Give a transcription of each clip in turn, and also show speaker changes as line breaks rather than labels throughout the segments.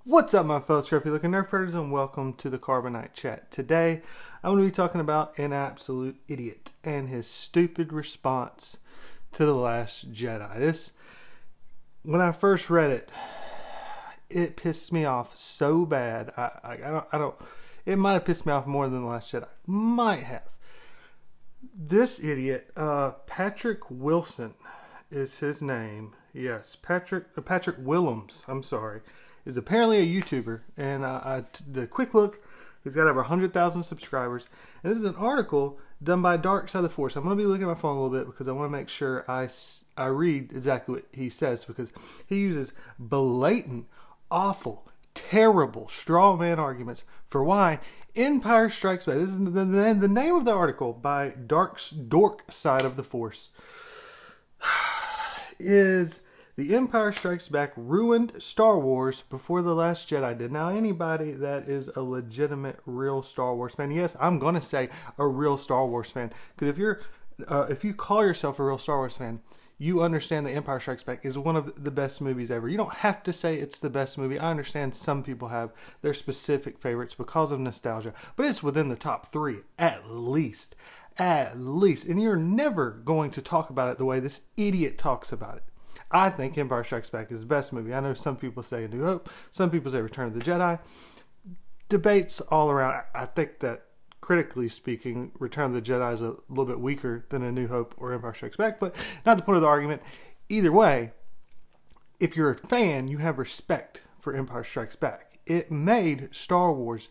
What's up, my fellow scruffy looking nerdfighters, and welcome to the Carbonite Chat. Today, I'm going to be talking about an absolute idiot and his stupid response to The Last Jedi. When I first read it, it pissed me off so bad. It might have pissed me off more than The Last Jedi. Might have. This idiot, Patrick Wilson is his name. Yes, Patrick Willems, I'm sorry, is apparently a YouTuber, and the quick look, he's got over 100,000 subscribers, and this is an article done by Dorksideoftheforce. I'm going to be looking at my phone a little bit because I want to make sure I read exactly what he says, because he uses blatant, awful, terrible straw man arguments for why Empire Strikes Back. This is the name of the article by Dorksideoftheforce. Is The Empire Strikes Back ruined Star Wars before The Last Jedi did. Now, anybody that is a legitimate, real Star Wars fan, yes, I'm going to say a real Star Wars fan, because if you call yourself a real Star Wars fan, you understand The Empire Strikes Back is one of the best movies ever. You don't have to say it's the best movie. I understand some people have their specific favorites because of nostalgia, but it's within the top 3, at least. At least. And you're never going to talk about it the way this idiot talks about it. I think Empire Strikes Back is the best movie. I know some people say A New Hope. Some people say Return of the Jedi. Debates all around. I think that, critically speaking, Return of the Jedi is a little bit weaker than A New Hope or Empire Strikes Back, but not the point of the argument. Either way, if you're a fan, you have respect for Empire Strikes Back. It made Star Wars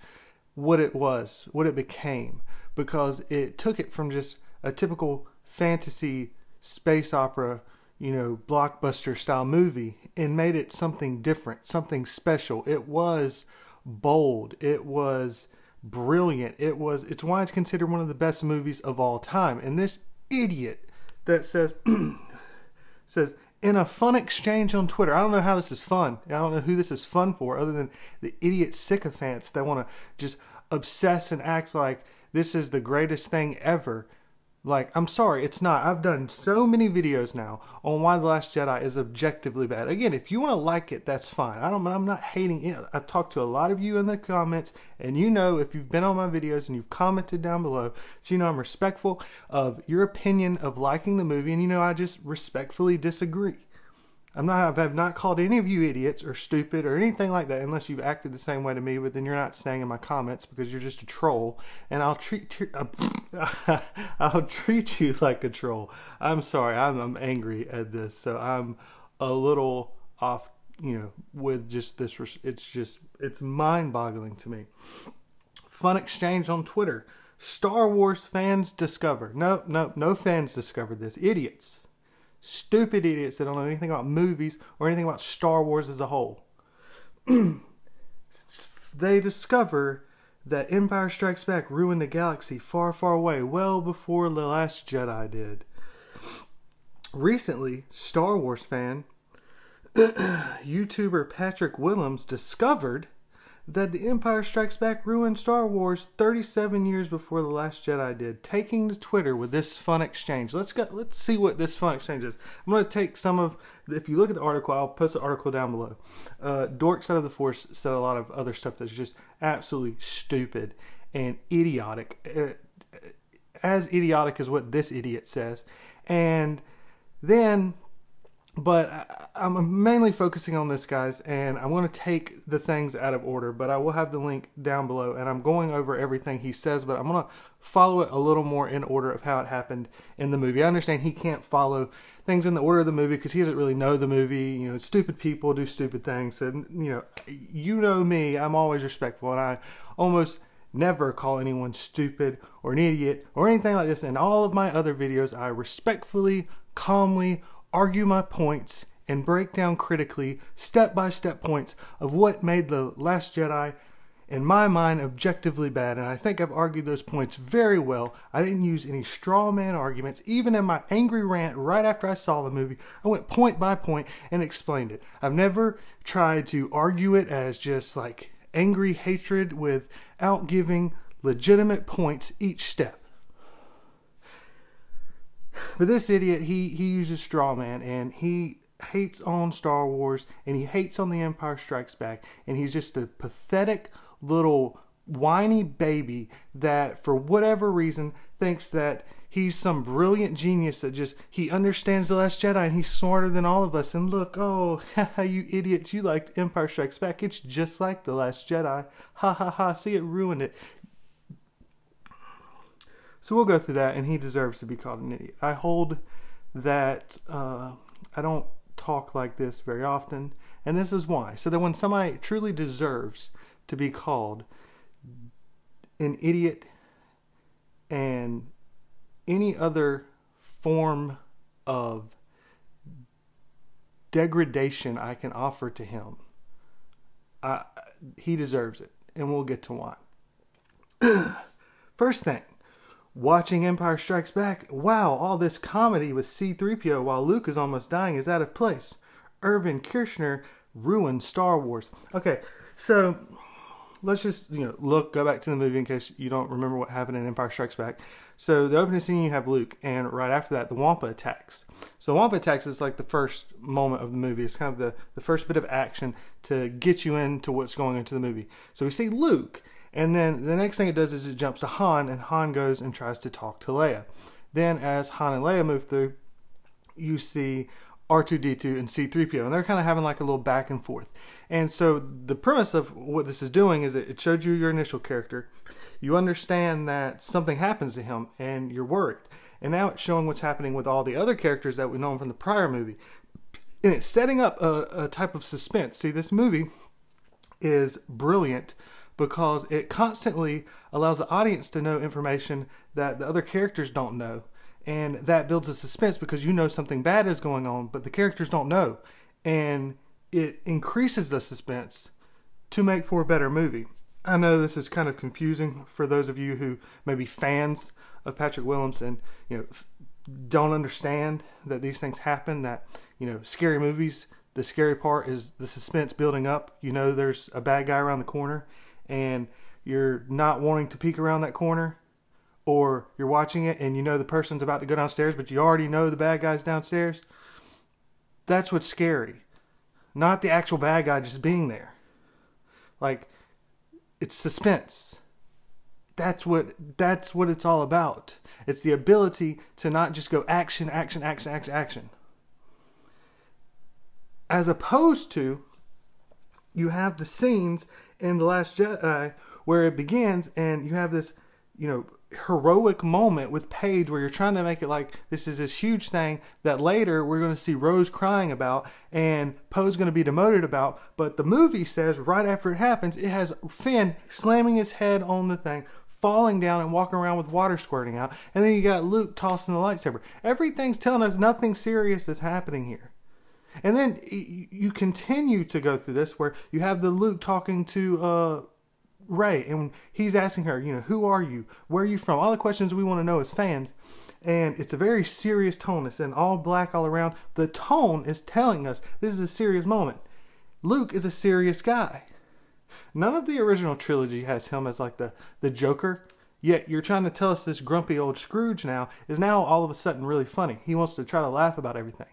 what it was, what it became, because it took it from just a typical fantasy space opera, blockbuster style movie, and made it something different, something special. It was bold. It was brilliant. It's why it's considered one of the best movies of all time. And this idiot that says, in a fun exchange on Twitter, I don't know how this is fun. I don't know who this is fun for, other than the idiot sycophants that want to just obsess and act like this is the greatest thing ever. Like, I'm sorry, it's not. I've done so many videos now on why The Last Jedi is objectively bad. Again, if you want to like it, that's fine. I'm not hating it. I've talked to a lot of you in the comments, and if you've been on my videos and you've commented down below, so I'm respectful of your opinion of liking the movie, and I just respectfully disagree. I have not called any of you idiots or stupid or anything like that, unless you've acted the same way to me, but then you're not staying in my comments because you're just a troll, and I'll treat you like a troll. I'm sorry, I'm angry at this, so I'm a little off, with just this. It's mind-boggling to me. Fun exchange on Twitter. Star Wars fans discover. No fans discovered this. Idiots. Stupid idiots that don't know anything about movies or anything about Star Wars as a whole. They discover that Empire Strikes Back ruined a galaxy far, far away, well before The Last Jedi did. Recently, Star Wars fan, YouTuber Patrick Willems discovered that The Empire Strikes Back ruined Star Wars 37 years before The Last Jedi did, taking to Twitter with this fun exchange. Let's see what this fun exchange is. I'm going to take if you look at the article, I'll post the article down below. Dorksideoftheforce said a lot of other stuff that's just absolutely stupid and idiotic. As idiotic as what this idiot says. And then, but I'm mainly focusing on this, guys, and I want to take the things out of order, but I will have the link down below, and I'm going over everything he says, but I'm going to follow it a little more in order of how it happened in the movie. I understand he can't follow things in the order of the movie because he doesn't really know the movie. Stupid people do stupid things, and, you know me, I'm always respectful, and I almost never call anyone stupid or an idiot or anything like this. In all of my other videos, I respectfully, calmly argue my points and break down critically, step-by-step points of what made The Last Jedi, in my mind, objectively bad. And I think I've argued those points very well. I didn't use any straw man arguments. Even in my angry rant right after I saw the movie, I went point by point and explained it. I've never tried to argue it as just like angry hatred without giving legitimate points each step. But this idiot, he uses straw man, and he hates on Star Wars, and he hates on The Empire Strikes Back, and he's just a pathetic little whiny baby that, for whatever reason, thinks that he's some brilliant genius that just, he understands The Last Jedi and he's smarter than all of us. And look, oh, you idiots, you liked Empire Strikes Back. It's just like The Last Jedi. Ha ha ha, see, it ruined it. So we'll go through that, and he deserves to be called an idiot. I hold that I don't talk like this very often, and this is why. So that when somebody truly deserves to be called an idiot and any other form of degradation I can offer to him, he deserves it, and we'll get to why. First thing, watching Empire Strikes Back, wow, all this comedy with C-3PO while Luke is almost dying is out of place. Irvin Kershner ruined Star Wars. Okay, so let's just, go back to the movie in case you don't remember what happened in Empire Strikes Back. So the opening scene, you have Luke, and right after that, the Wampa attacks. So Wampa attacks is like the first moment of the movie. It's kind of the first bit of action to get you into what's going into the movie. So we see Luke, and then the next thing it does is it jumps to Han, and Han goes and tries to talk to Leia. Then as Han and Leia move through, you see R2-D2 and C-3PO, and they're kind of having like a little back and forth. And so the premise of what this is doing is it showed you your initial character. You understand that something happens to him, and you're worried. And now it's showing what's happening with all the other characters that we know from the prior movie. And it's setting up a type of suspense. See, this movie is brilliant because it constantly allows the audience to know information that the other characters don't know. And that builds a suspense because you know something bad is going on, but the characters don't know. And it increases the suspense to make for a better movie. I know this is kind of confusing for those of you who may be fans of Patrick Willems and don't understand that these things happen, that scary movies, the scary part is the suspense building up. There's a bad guy around the corner and you're not wanting to peek around that corner, or you're watching it and the person's about to go downstairs but you already know the bad guy's downstairs. That's what's scary, not the actual bad guy just being there. Like, it's suspense. That's what it's all about. It's the ability to not just go action, action, action, action, action. As opposed to, you have the scenes in The Last Jedi where it begins and you have this, heroic moment with Paige where you're trying to make it like this is this huge thing that later we're going to see Rose crying about and Poe's going to be demoted about. But the movie says right after it happens, it has Finn slamming his head on the thing, falling down and walking around with water squirting out. And then you got Luke tossing the lightsaber. Everything's telling us nothing serious is happening here. And then you continue to go through this where you have the Luke talking to Rey, and he's asking her, who are you? Where are you from? All the questions we want to know as fans. And it's a very serious tone. It's in all black all around. The tone is telling us this is a serious moment. Luke is a serious guy. None of the original trilogy has him as like the Joker. Yet you're trying to tell us this grumpy old Scrooge now is now all of a sudden really funny. He wants to try to laugh about everything.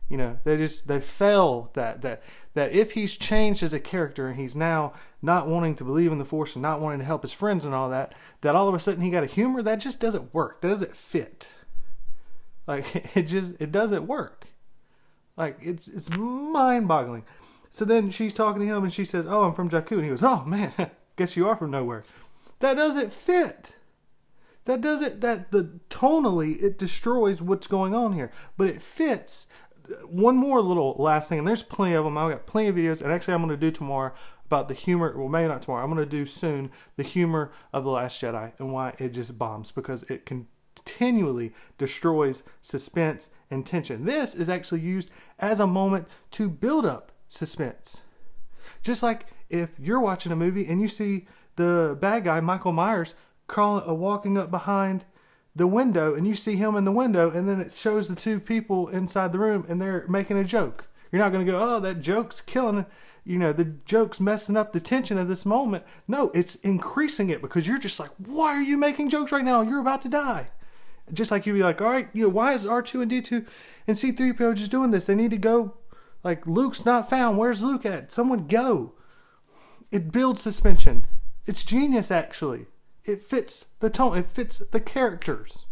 They fail that if he's changed as a character and he's now not wanting to believe in the Force and not wanting to help his friends and all that all of a sudden he got a humor that just doesn't work. That doesn't fit. Like, it doesn't work. Like, it's mind-boggling. So then she's talking to him and she says, "Oh, I'm from Jakku," and he goes, "Oh man, guess you are from nowhere." That doesn't fit. Tonally it destroys what's going on here, but it fits. One more little last thing, and there's plenty of them. I've got plenty of videos, and actually I'm going to do tomorrow about the humor, well maybe not tomorrow, I'm going to do soon the humor of The Last Jedi and why it just bombs, because it continually destroys suspense and tension. This is actually used as a moment to build up suspense. Just like if you're watching a movie and you see the bad guy, Michael Myers, walking up behind the window, and you see him in the window, and then it shows the two people inside the room and they're making a joke. You're not going to go, "Oh, that joke's killing, the joke's messing up the tension of this moment." No, it's increasing it because you're just like, "Why are you making jokes right now? You're about to die." Just like you'd be like, "All right, why is R2 and D2 and C-3PO just doing this? They need to go Like, Luke's not found. Where's Luke at? Someone go. It builds suspension. It's genius, actually. It fits the tone. It fits the characters.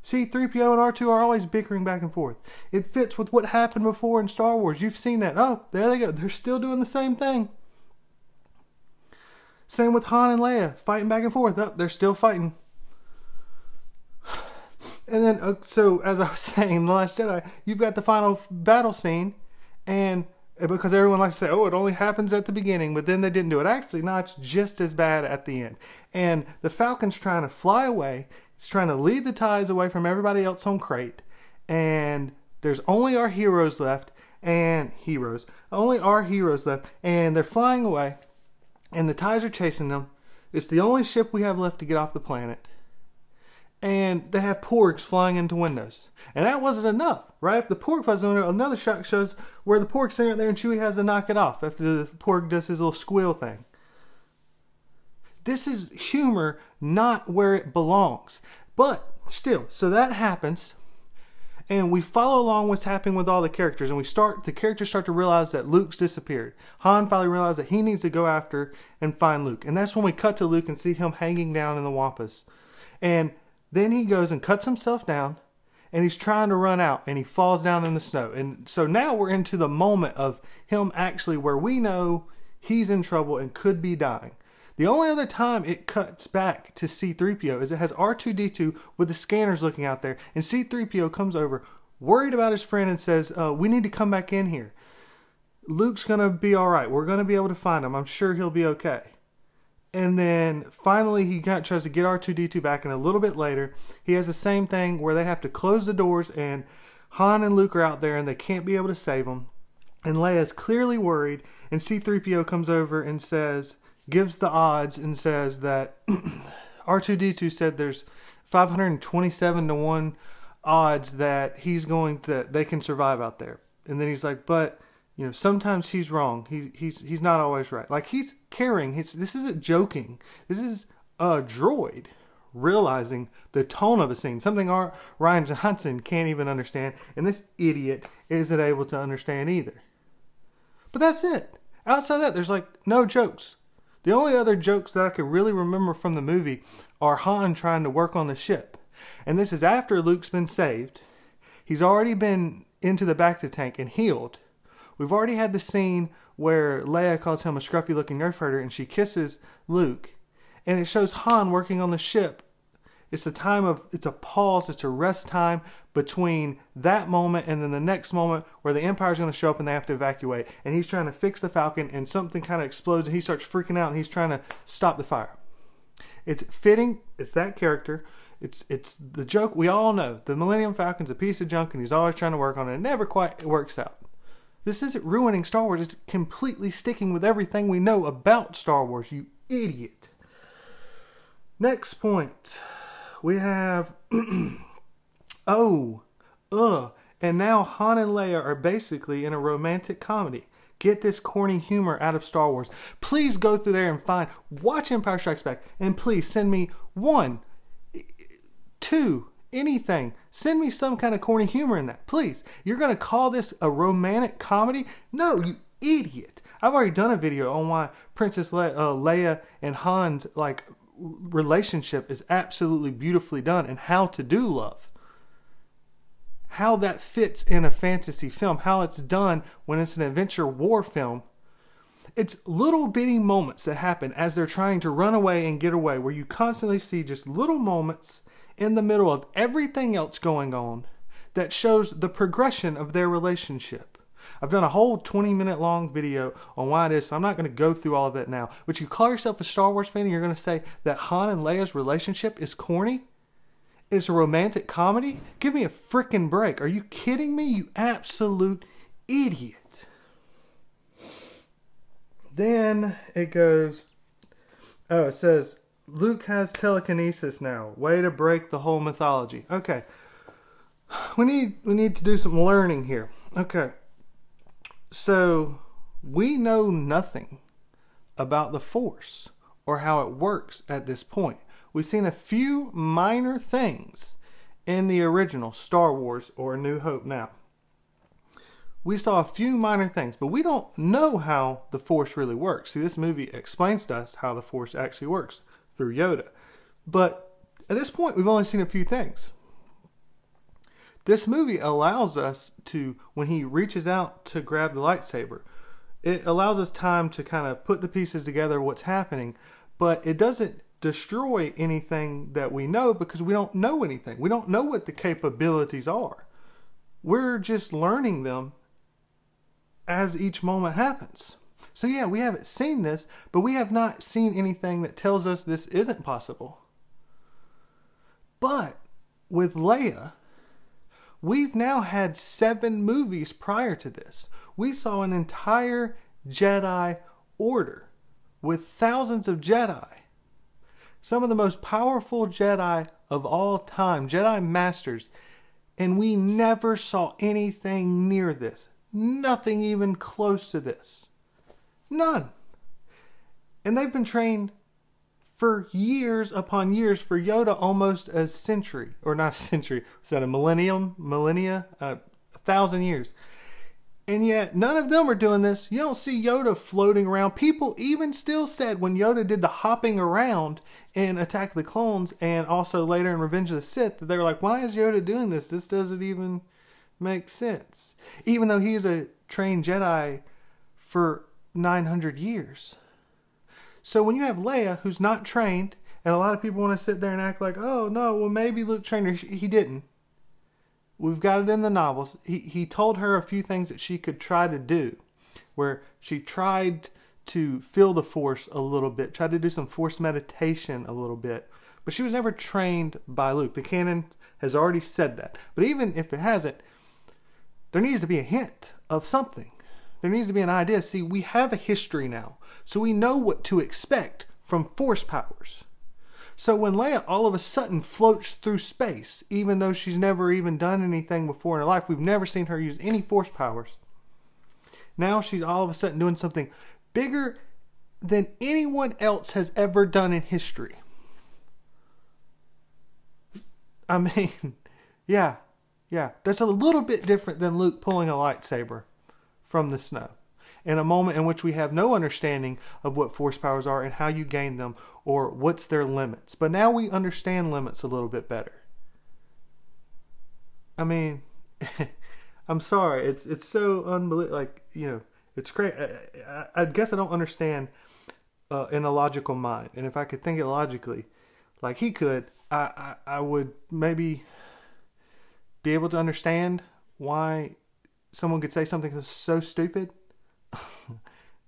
C-3PO and R2 are always bickering back and forth. It fits with what happened before in Star Wars. You've seen that. Oh, there they go. They're still doing the same thing. Same with Han and Leia, fighting back and forth. Oh, they're still fighting. And then, so as I was saying in The Last Jedi, you've got the final battle scene, and because everyone likes to say, oh, it only happens at the beginning, but then they didn't do it. Actually, no, it's just as bad at the end. And the Falcon's trying to fly away. It's trying to lead the TIEs away from everybody else on Crate. And there's only our heroes left. Only our heroes left. And they're flying away. And the TIEs are chasing them. It's the only ship we have left to get off the planet. And they have porgs flying into windows. And that wasn't enough, right? If the porg flies into another shot shows where the porg's sitting right there and Chewie has to knock it off after the porg does his little squeal thing. This is humor, not where it belongs. But still, so that happens. And we follow along what's happening with all the characters. And the characters start to realize that Luke's disappeared. Han finally realized that he needs to go after and find Luke. And that's when we cut to Luke and see him hanging down in the Wampas. And then he goes and cuts himself down, and he's trying to run out, and he falls down in the snow. And so now we're into the moment of him actually where we know he's in trouble and could be dying. The only other time it cuts back to C-3PO is it has R2-D2 with the scanners looking out there, and C-3PO comes over, worried about his friend, and says, we need to come back in here. Luke's going to be all right. We're going to be able to find him. I'm sure he'll be okay. And then finally he tries to get R2-D2 back, and a little bit later he has the same thing where they have to close the doors, and Han and Luke are out there and they can't be able to save him. And Leia's clearly worried, and C-3PO comes over and gives the odds and says that R2-D2 said there's 527 to 1 odds that they can survive out there. And then he's like, but you know, sometimes he's wrong. He's not always right. Like, he's caring. This isn't joking. This is a droid realizing the tone of a scene. Something Rian Johnson can't even understand. And this idiot isn't able to understand either. But that's it. Outside of that, there's like no jokes. The only other jokes that I could really remember from the movie are Han trying to work on the ship. And this is after Luke's been saved. He's already been into the Bacta tank and healed. We've already had the scene where Leia calls him a scruffy looking nerf herder and she kisses Luke. And it shows Han working on the ship. It's a pause, it's a rest time between that moment and then the next moment where the Empire's going to show up and they have to evacuate. And he's trying to fix the Falcon and something kind of explodes and he starts freaking out and he's trying to stop the fire. It's fitting, it's that character. It's the joke we all know. The Millennium Falcon's a piece of junk and he's always trying to work on it. It never quite works out. This isn't ruining Star Wars. It's completely sticking with everything we know about Star Wars, you idiot. Next point. We have... and now Han and Leia are basically in a romantic comedy. Get this corny humor out of Star Wars. Please go through there and watch Empire Strikes Back. And please send me 1, 2... anything. Send me some kind of corny humor in that, please. You're going to call this a romantic comedy? No, you idiot. I've already done a video on why Princess Leia and Han's relationship is absolutely beautifully done and how to do love. How that fits in a fantasy film. How it's done when it's an adventure war film. It's little bitty moments that happen as they're trying to run away and get away, where you constantly see just little moments in the middle of everything else going on that shows the progression of their relationship. I've done a whole 20-minute long video on why it is, so I'm not going to go through all of that now. But you call yourself a Star Wars fan and you're going to say that Han and Leia's relationship is corny? It's a romantic comedy? Give me a freaking break. Are you kidding me, you absolute idiot? Then it goes, it says, Luke has telekinesis now. Way to break the whole mythology. Okay. We need to do some learning here. Okay. So, we know nothing about the Force or how it works at this point. We've seen a few minor things in the original Star Wars or A New Hope now. we saw a few minor things, but we don't know how the Force really works. See, this movie explains to us how the Force actually works through Yoda. But at this point, we've only seen a few things. This movie allows us to, when he reaches out to grab the lightsaber, it allows us time to kind of put the pieces together, what's happening, but it doesn't destroy anything that we know because we don't know anything. We don't know what the capabilities are. We're just learning them as each moment happens. So yeah, we haven't seen this, but we have not seen anything that tells us this isn't possible. But with Leia, we've now had 7 movies prior to this. We saw an entire Jedi Order with thousands of Jedi. Some of the most powerful Jedi of all time, Jedi Masters, and we never saw anything near this. Nothing even close to this. None. And they've been trained for years upon years, for Yoda almost a century, or not a century, was that a millennium? Millennia? 1,000 years. And yet, none of them are doing this. You don't see Yoda floating around. People even still said when Yoda did the hopping around in Attack of the Clones, and also later in Revenge of the Sith, that they were like, why is Yoda doing this? This doesn't even make sense. Even though he's a trained Jedi for 900 years. So when you have Leia, who's not trained, and a lot of people want to sit there and act like, oh no, well maybe Luke trained her. He didn't. We've got it in the novels. He told her a few things that she could try to do, where she tried to feel the Force a little bit, tried to do some Force meditation a little bit, but she was never trained by Luke. The canon has already said that. But even if it hasn't, there needs to be a hint of something. There needs to be an idea. See, we have a history now, so we know what to expect from Force powers. So when Leia all of a sudden floats through space, even though she's never even done anything before in her life, we've never seen her use any Force powers. Now she's all of a sudden doing something bigger than anyone else has ever done in history. I mean, yeah. That's a little bit different than Luke pulling a lightsaber from the snow, in a moment in which we have no understanding of what Force powers are and how you gain them or what's their limits. But now we understand limits a little bit better. I mean, I'm sorry, it's so unbelievable. Like, you know, it's crazy. I guess I don't understand in a logical mind. And if I could think it logically, like he could, I would maybe be able to understand why someone could say something so stupid.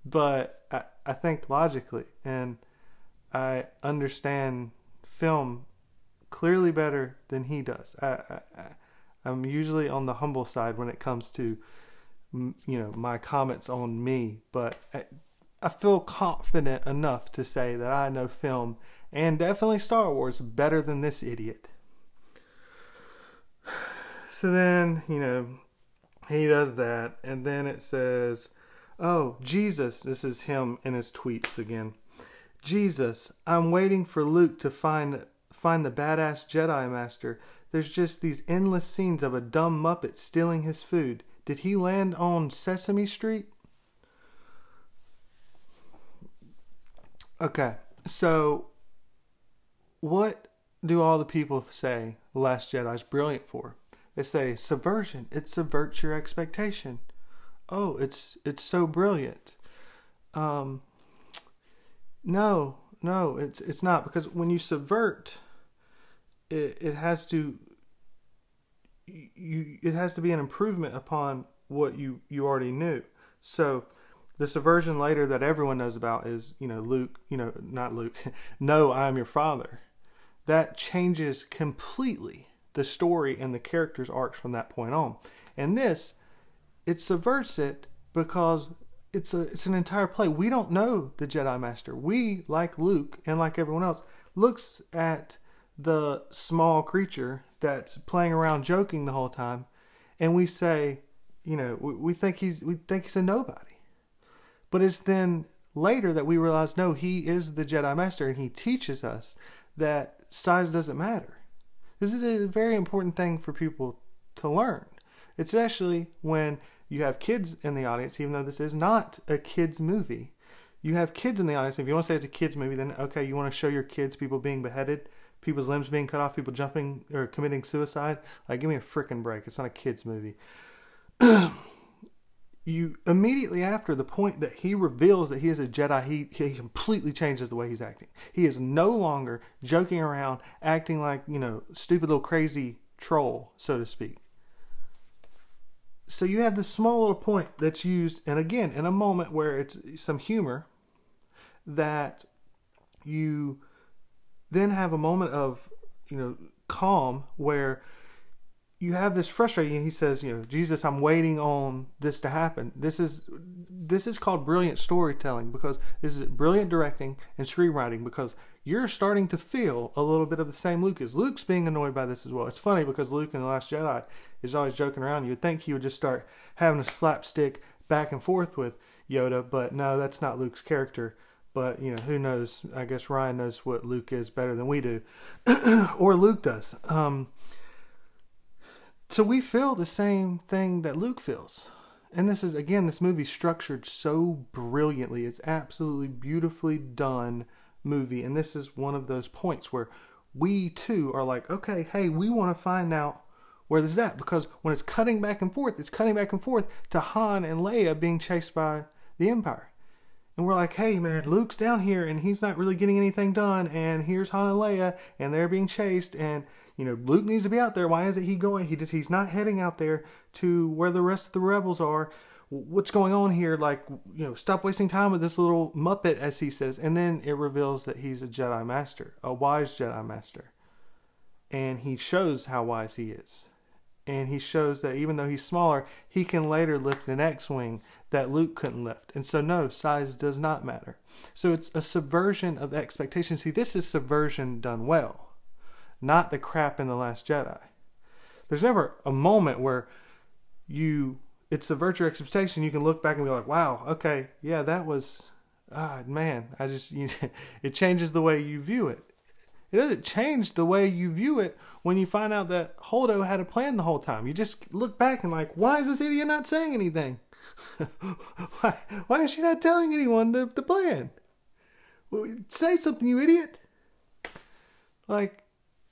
But I think logically, and I understand film clearly better than he does. I'm usually on the humble side when it comes to, you know, my comments on me, but I feel confident enough to say that I know film, and definitely Star Wars, better than this idiot. So then, you know, he does that, and then it says, oh, Jesus, this is him in his tweets again. Jesus, I'm waiting for Luke to find the badass Jedi Master. There's just these endless scenes of a dumb Muppet stealing his food. Did he land on Sesame Street? Okay, so what do all the people say The Last Jedi is brilliant for? They say, subversion. It subverts your expectation. Oh, it's so brilliant. No, it's not, because when you subvert, it has to be an improvement upon what you already knew. So the subversion later that everyone knows about is, you know, Luke, you know, not Luke. No, I am your father. That changes completely the story and the character's arcs from that point on. And this, it subverts it because it's an entire play. We don't know the Jedi Master. We, like Luke and like everyone else, looks at the small creature that's playing around joking the whole time, and we say, you know, we think he's a nobody. But it's then later that we realize, no, he is the Jedi Master, and he teaches us that size doesn't matter. This is a very important thing for people to learn, especially when you have kids in the audience, even though this is not a kids movie. You have kids in the audience. If you want to say it's a kids movie, then okay, you want to show your kids people being beheaded, people's limbs being cut off, people jumping or committing suicide. Like, give me a freaking break. It's not a kids movie. You immediately after the point that he reveals that he is a Jedi, he completely changes the way he's acting. He is no longer joking around, acting like, stupid little crazy troll, so to speak. So you have this small little point that's used, and again, in a moment where it's some humor, that you then have a moment of, calm, where you have this frustrating. He says, Jesus, I'm waiting on this to happen. This is called brilliant storytelling, because this is brilliant directing and screenwriting, because you're starting to feel a little bit of the same Luke is. Luke's being annoyed by this as well. It's funny because Luke in The Last Jedi is always joking around. You would think he would just start having a slapstick back and forth with Yoda, but no, that's not Luke's character. But, who knows? I guess Ryan knows what Luke is better than we do. Or Luke does. So we feel the same thing that Luke feels. And this is, again, this movie's structured so brilliantly. It's absolutely beautifully done movie. And this is one of those points where we too are like, okay, hey, we want to find out where this is at. Because when it's cutting back and forth, it's cutting back and forth to Han and Leia being chased by the Empire. And we're like, hey man, Luke's down here and he's not really getting anything done. And here's Han and Leia and they're being chased. And Luke needs to be out there. Why isn't he going? He's not heading out there to where the rest of the rebels are. What's going on here? Like, stop wasting time with this little Muppet, as he says. And then it reveals that he's a Jedi Master, a wise Jedi Master. And he shows how wise he is. And he shows that even though he's smaller, he can later lift an X-Wing that Luke couldn't lift. And so no, size does not matter. So it's a subversion of expectations. See, this is subversion done well. Not the crap in The Last Jedi. There's never a moment where it subverts your expectation. You can look back and be like, wow, okay, yeah, that was, man, it changes the way you view it. It doesn't change the way you view it when you find out that Holdo had a plan the whole time. You just look back and like, why is this idiot not saying anything? Why is she not telling anyone the plan? Say something, you idiot. Like,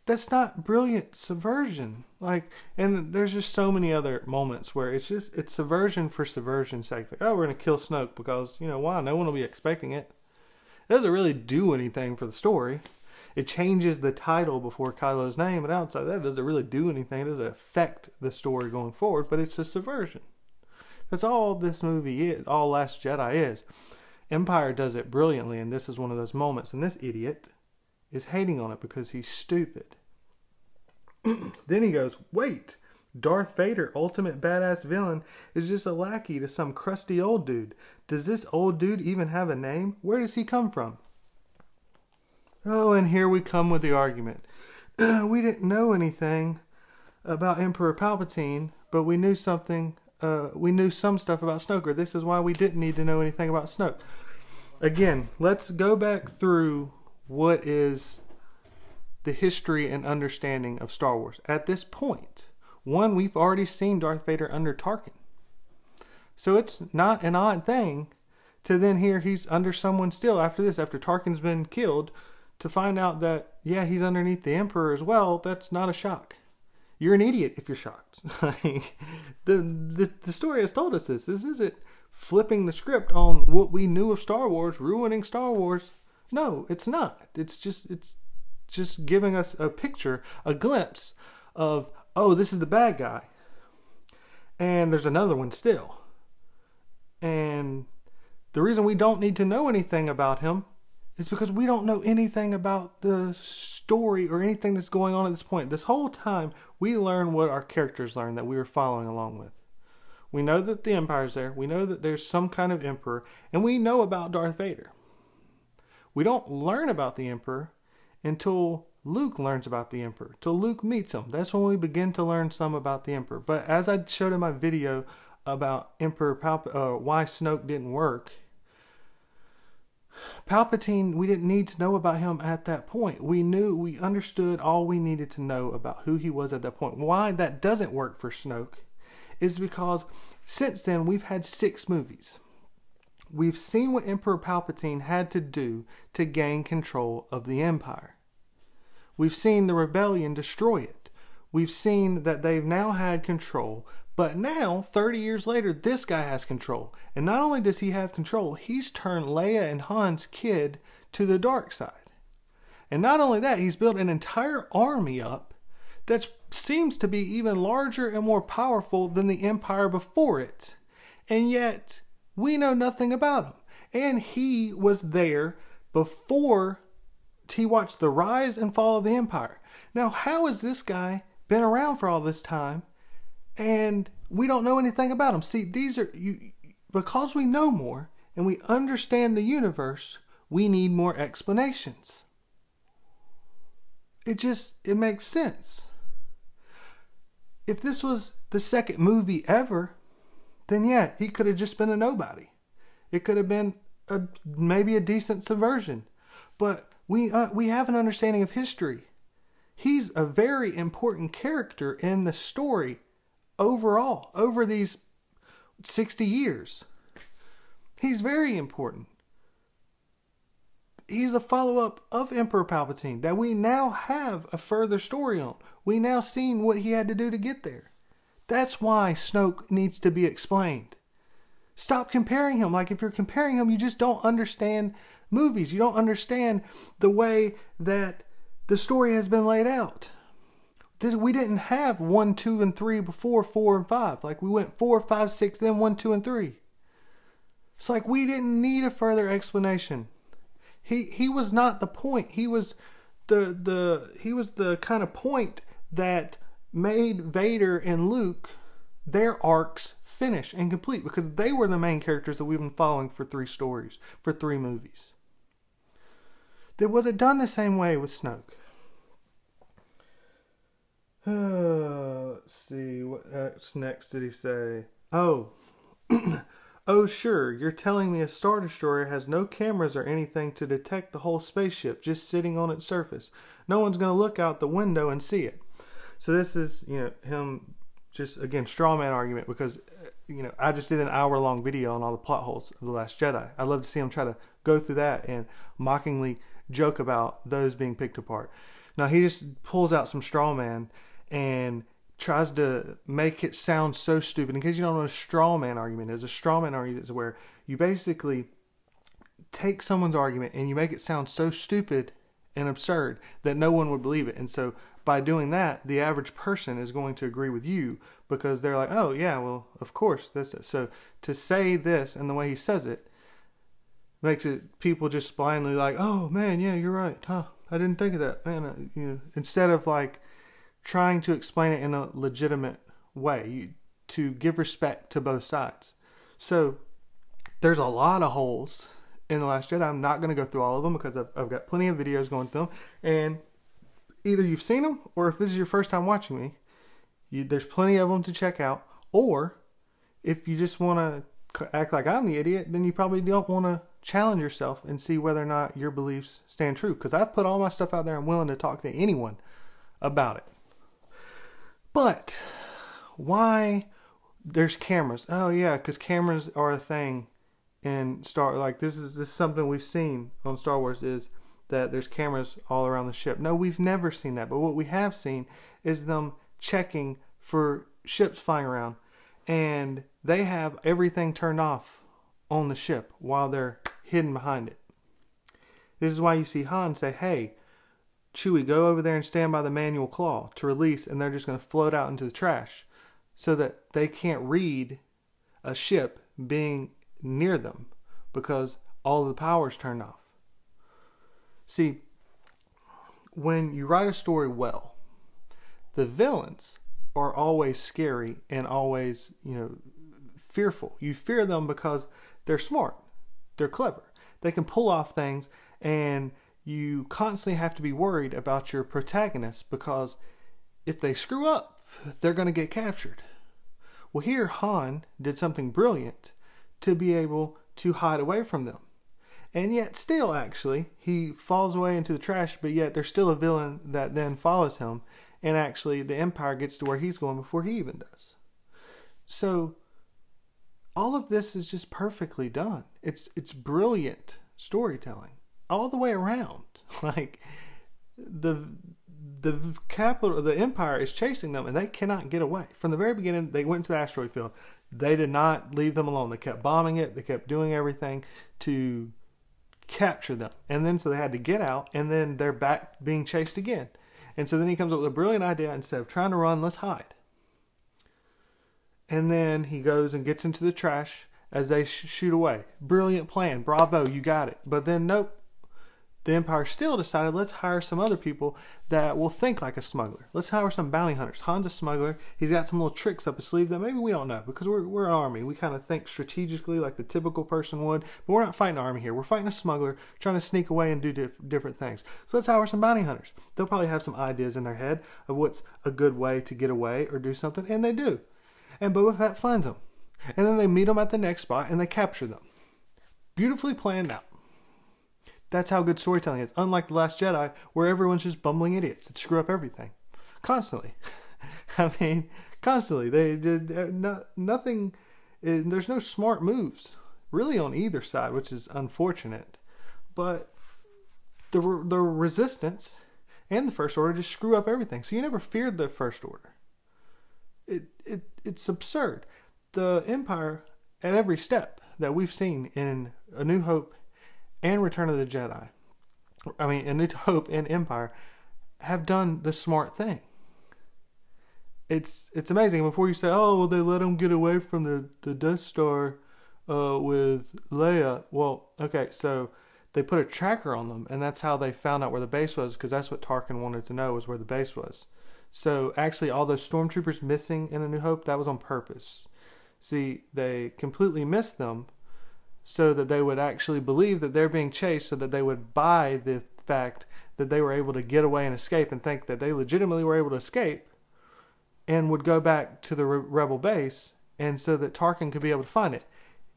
that's not brilliant subversion. Like, and there's just so many other moments where it's subversion for subversion's sake. Like, oh, we're going to kill Snoke because, why? No one will be expecting it. It doesn't really do anything for the story. It changes the title before Kylo's name, but outside that, it doesn't really do anything. It doesn't affect the story going forward, but it's a subversion. That's all this movie is, all Last Jedi is. Empire does it brilliantly, and this is one of those moments. And this idiot is hating on it because he's stupid. Then he goes, wait, Darth Vader, ultimate badass villain, is just a lackey to some crusty old dude. Does this old dude even have a name? Where does he come from? Oh, and here we come with the argument. We didn't know anything about Emperor Palpatine, but we knew something. We knew some stuff about Snoke. This is why we didn't need to know anything about Snoke. Again, let's go back through what is the history and understanding of Star Wars. At this point, one, we've already seen Darth Vader under Tarkin. So it's not an odd thing to then hear he's under someone still after this, after Tarkin's been killed, to find out that, yeah, he's underneath the Emperor as well. That's not a shock. You're an idiot if you're shocked. The story has told us this. This isn't flipping the script on what we knew of Star Wars, ruining Star Wars. No, it's not. It's just giving us a picture, a glimpse of, oh, this is the bad guy. And there's another one still. And the reason we don't need to know anything about him is because we don't know anything about the story or anything that's going on at this point. This whole time, we learn what our characters learn that we were following along with. We know that the Empire's there. We know that there's some kind of Emperor. And we know about Darth Vader. We don't learn about the Emperor until Luke learns about the Emperor. Till Luke meets him. That's when we begin to learn some about the Emperor. But as I showed in my video about Emperor why Snoke didn't work, Palpatine, we didn't need to know about him at that point. We understood all we needed to know about who he was at that point. Why that doesn't work for Snoke is because Since then, we've had 6 movies. We've seen what Emperor Palpatine had to do to gain control of the Empire. We've seen the rebellion destroy it. We've seen that they've now had control, but now, 30 years later, this guy has control. And not only does he have control, he's turned Leia and Han's kid to the dark side. And not only that, he's built an entire army up that seems to be even larger and more powerful than the Empire before it. And yet, we know nothing about him. And he was there before he watched the rise and fall of the Empire. Now, how has this guy been around for all this time and we don't know anything about him? See, because we know more and we understand the universe, we need more explanations. It makes sense. If this was the second movie ever, then yeah, he could have just been a nobody. It could have been maybe a decent subversion. But we have an understanding of history. He's a very important character in the story overall, over these 60 years. He's very important. He's a follow-up of Emperor Palpatine that we now have a further story on. We now seen what he had to do to get there. That's why Snoke needs to be explained. Stop comparing him. Like, if you're comparing him, you just don't understand movies. You don't understand the way that the story has been laid out. We didn't have 1, 2, and 3 before 4 and 5. Like, we went 4, 5, 6, then 1, 2, and 3. It's like we didn't need a further explanation. He was not the point. He was the kind of point that made Vader and Luke, their arcs, finish and complete, because they were the main characters that we've been following for 3 stories, for 3 movies. Was it done the same way with Snoke? Let's see, what next did he say? Oh, oh sure, you're telling me a Star Destroyer has no cameras or anything to detect the whole spaceship just sitting on its surface. No one's going to look out the window and see it. So this is, him just, again, straw man argument, because, I just did an hour-long video on all the plot holes of The Last Jedi. I'd love to see him try to go through that and mockingly joke about those being picked apart. Now, he just pulls out some straw man and tries to make it sound so stupid. In case you don't know what a straw man argument is, a straw man argument is where you basically take someone's argument and you make it sound so stupid and absurd that no one would believe it. And so by doing that, the average person is going to agree with you, because they're like, oh yeah, well, of course. So to say this and the way he says it makes it people just blindly like, oh man, yeah, you're right. Huh? I didn't think of that, man. Instead of like trying to explain it in a legitimate way, to give respect to both sides. So there's a lot of holes in The Last Jedi. I'm not going to go through all of them because I've got plenty of videos going through them. And either you've seen them, or if this is your first time watching me, there's plenty of them to check out. Or if you just want to act like I'm the idiot, then you probably don't want to challenge yourself and see whether or not your beliefs stand true. Because I've put all my stuff out there. I'm willing to talk to anyone about it. But why there's cameras? Oh yeah, because cameras are a thing in this is something we've seen on Star Wars, is that there's cameras all around the ship. No, we've never seen that. But what we have seen is them checking for ships flying around, and they have everything turned off on the ship while they're hidden behind it. This is why you see Han say, hey, Chewie, go over there and stand by the manual claw to release, and they're just going to float out into the trash so that they can't read a ship being near them because all of the power's turned off. See, when you write a story well, the villains are always scary and always, fearful. You fear them because they're smart. They're clever. They can pull off things, and you constantly have to be worried about your protagonists, because if they screw up, they're going to get captured. Well, here Han did something brilliant to be able to hide away from them. And yet still, actually, he falls away into the trash, but yet there's still a villain that then follows him. And actually, the Empire gets to where he's going before he even does. So, all of this is just perfectly done. It's brilliant storytelling all the way around. Like the capital, the Empire is chasing them, and they cannot get away. From the very beginning, they went to the asteroid field. They did not leave them alone. They kept bombing it. They kept doing everything to capture them. And then so they had to get out, and then they're back being chased again. And so then he comes up with a brilliant idea. Instead of trying to run, let's hide. And then he goes and gets into the trash as they shoot away. Brilliant plan. Bravo, you got it. But then, nope. The Empire still decided, let's hire some other people that will think like a smuggler. Let's hire some bounty hunters. Han's a smuggler. He's got some little tricks up his sleeve that maybe we don't know, because we're an army. We kind of think strategically like the typical person would. But we're not fighting an army here. We're fighting a smuggler trying to sneak away and do different things. So let's hire some bounty hunters. They'll probably have some ideas in their head of what's a good way to get away or do something, and they do. And Boba Fett finds them. And then they meet them at the next spot and they capture them. Beautifully planned out. That's how good storytelling is. Unlike The Last Jedi, where everyone's just bumbling idiots that screw up everything. Constantly. I mean, constantly. They did nothing. There's no smart moves, really, on either side, which is unfortunate. But the Resistance and the First Order just screw up everything. So you never feared the First Order. It's absurd. The Empire, at every step that we've seen in A New Hope and Return of the Jedi, I mean, A New Hope and Empire, have done the smart thing. It's amazing. Before you say, oh, well, they let them get away from the Death Star with Leia. Well, okay, so they put a tracker on them, and that's how they found out where the base was, because that's what Tarkin wanted to know, was where the base was. So actually, all those stormtroopers missing in A New Hope, that was on purpose. See, they completely missed them so that they would actually believe that they're being chased, so that they would buy the fact that they were able to get away and escape, and think that they legitimately were able to escape and would go back to the rebel base, and so that Tarkin could be able to find it.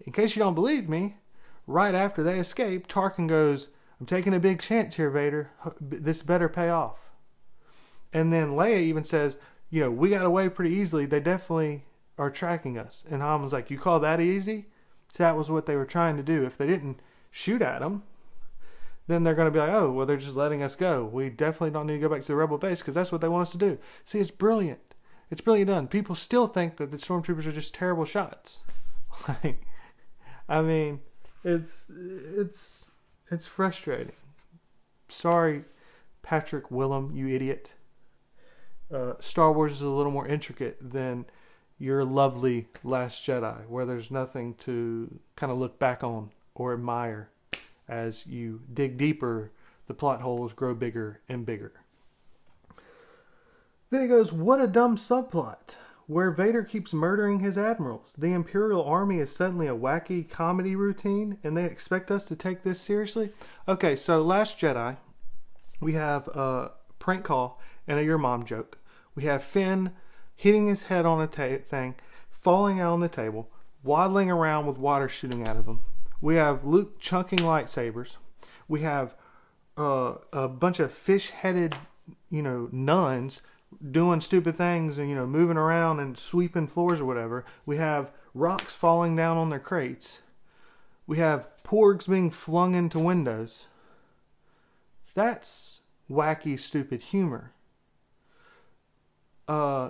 In case you don't believe me, right after they escape, Tarkin goes, I'm taking a big chance here, Vader. This better pay off. And then Leia even says, we got away pretty easily. They definitely are tracking us. And Han was like, you call that easy? So that was what they were trying to do. If they didn't shoot at them, then they're going to be like, oh, well, they're just letting us go. We definitely don't need to go back to the rebel base because that's what they want us to do. See, it's brilliant. It's brilliant done. People still think that the stormtroopers are just terrible shots. I mean, it's frustrating. Sorry, Patrick Willems, you idiot. Star Wars is a little more intricate than your lovely Last Jedi, where there's nothing to kind of look back on or admire. As you dig deeper, the plot holes grow bigger and bigger. Then he goes, what a dumb subplot, where Vader keeps murdering his admirals. The Imperial Army is suddenly a wacky comedy routine, and they expect us to take this seriously? Okay, so Last Jedi, we have a prank call and a your mom joke. We have Finn hitting his head on a thing, falling out on the table, waddling around with water shooting out of him. We have Luke chunking lightsabers. We have a bunch of fish-headed, nuns doing stupid things and, moving around and sweeping floors or whatever. We have rocks falling down on their crates. We have porgs being flung into windows. That's wacky, stupid humor.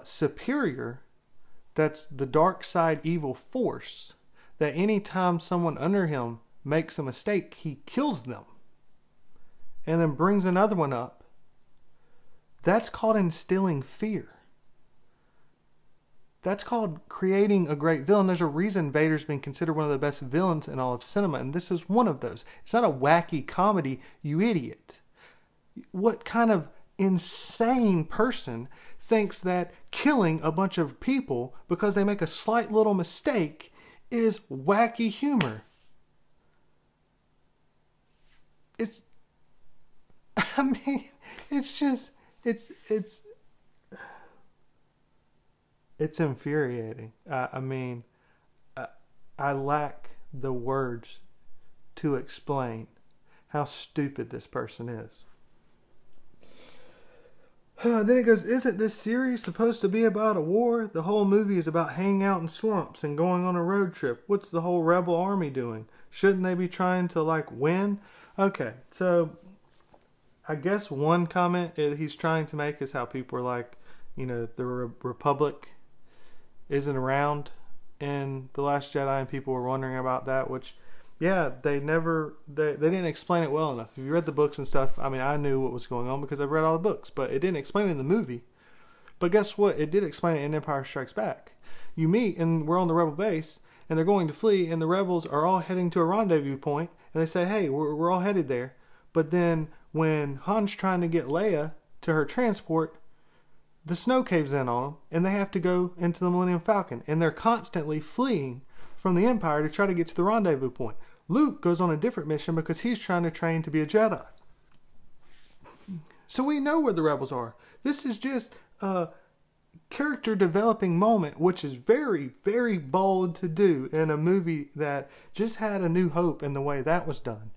Superior, that's the Dorksideoftheforce, that anytime someone under him makes a mistake, he kills them and then brings another one up. That's called instilling fear. That's called creating a great villain. There's a reason Vader's been considered one of the best villains in all of cinema, and this is one of those. It's not a wacky comedy, you idiot. What kind of insane person thinks that killing a bunch of people because they make a slight little mistake is wacky humor? It's infuriating. I lack the words to explain how stupid this person is. Then it goes, isn't this series supposed to be about a war? The whole movie is about hanging out in swamps and going on a road trip. What's the whole rebel army doing? Shouldn't they be trying to, like, win? Okay, so I guess one comment he's trying to make is how people are like, you know, the Republic isn't around in The Last Jedi, and people were wondering about that, which, yeah, they didn't explain it well enough. If you read the books and stuff, I mean, I knew what was going on because I've read all the books, but it didn't explain it in the movie. But guess what? It did explain it in Empire Strikes Back. You meet, and we're on the rebel base, and they're going to flee, and the rebels are all heading to a rendezvous point, and they say, hey, we're all headed there. But then when Han's trying to get Leia to her transport, the snow caves in on them, and they have to go into the Millennium Falcon, and they're constantly fleeing from the Empire to try to get to the rendezvous point. Luke goes on a different mission because he's trying to train to be a Jedi. So we know where the rebels are. This is just a character developing moment, which is very, very bold to do in a movie that just had A New Hope in the way that was done.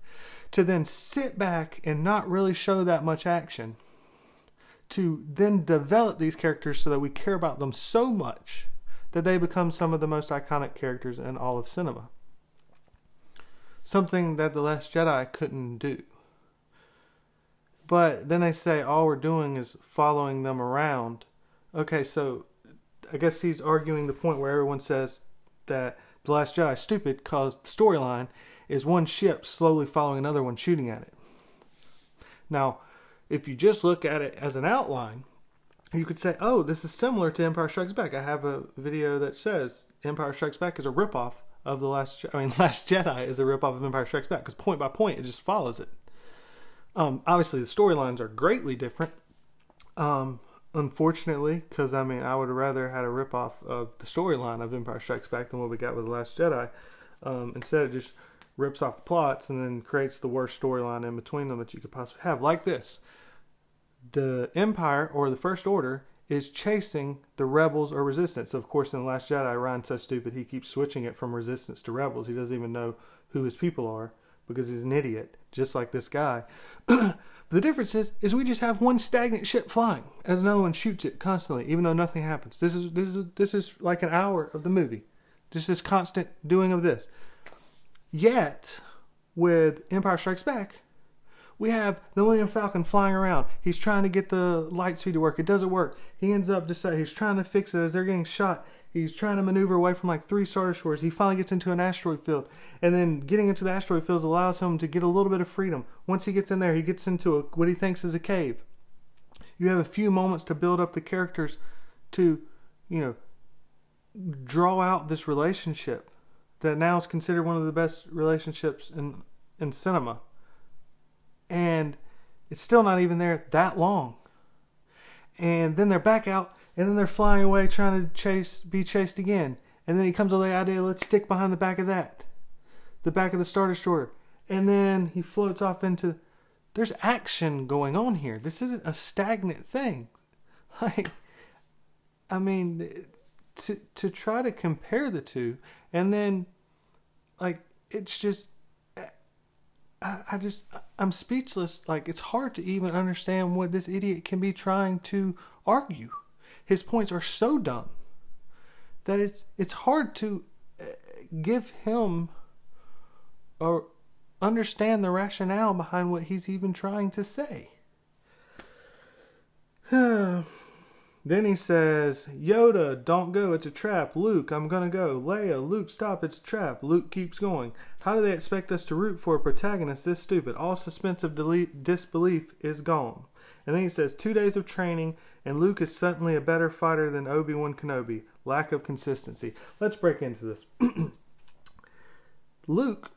To then sit back and not really show that much action. To then develop these characters so that we care about them so much that they become some of the most iconic characters in all of cinema. Something that The Last Jedi couldn't do. But then they say all we're doing is following them around. Okay, so I guess he's arguing the point where everyone says that The Last Jedi is stupid because the storyline is one ship slowly following another one shooting at it. Now, if you just look at it as an outline, you could say, oh, this is similar to Empire Strikes Back. I have a video that says Empire Strikes Back is a ripoff of Last Jedi is a ripoff of Empire Strikes Back, because point by point it just follows it. Obviously the storylines are greatly different. Unfortunately, because I mean I would have rather had a ripoff of the storyline of Empire Strikes Back than what we got with The Last Jedi. Instead it just rips off the plots and then creates the worst storyline in between them that you could possibly have. Like this. The Empire, or the First Order, is chasing the Rebels or Resistance. So of course, in The Last Jedi, Ryan's so stupid, he keeps switching it from Resistance to Rebels. He doesn't even know who his people are, because he's an idiot, just like this guy. The difference is we just have one stagnant ship flying, as another one shoots it constantly, even though nothing happens. This is like an hour of the movie. Just this constant doing of this. Yet, with Empire Strikes Back, we have the Millennium Falcon flying around. He's trying to get the light speed to work. It doesn't work. He ends up he's trying to fix it as they're getting shot. He's trying to maneuver away from like 3 Star Destroyers. He finally gets into an asteroid field. And then getting into the asteroid fields allows him to get a little bit of freedom. Once he gets in there, he gets into what he thinks is a cave. You have a few moments to build up the characters to, draw out this relationship that now is considered one of the best relationships in cinema. And it's still not even there that long. And then they're back out, and then they're flying away trying to be chased again. And then he comes with the idea, let's stick behind the back of the back of the Star Destroyer. And then he floats off into, there's action going on here. This isn't a stagnant thing. To try to compare the two, and then, it's just, I'm speechless. It's hard to even understand what this idiot can be trying to argue. His points are so dumb that it's hard to give him or understand the rationale behind what he's even trying to say. Then he says, Yoda, don't go, it's a trap. Luke, I'm gonna go. Leia, Luke, stop, it's a trap. Luke keeps going. How do they expect us to root for a protagonist this stupid? All suspense of disbelief is gone. And then he says, 2 days of training, and Luke is suddenly a better fighter than Obi-Wan Kenobi. Lack of consistency. Let's break into this. Luke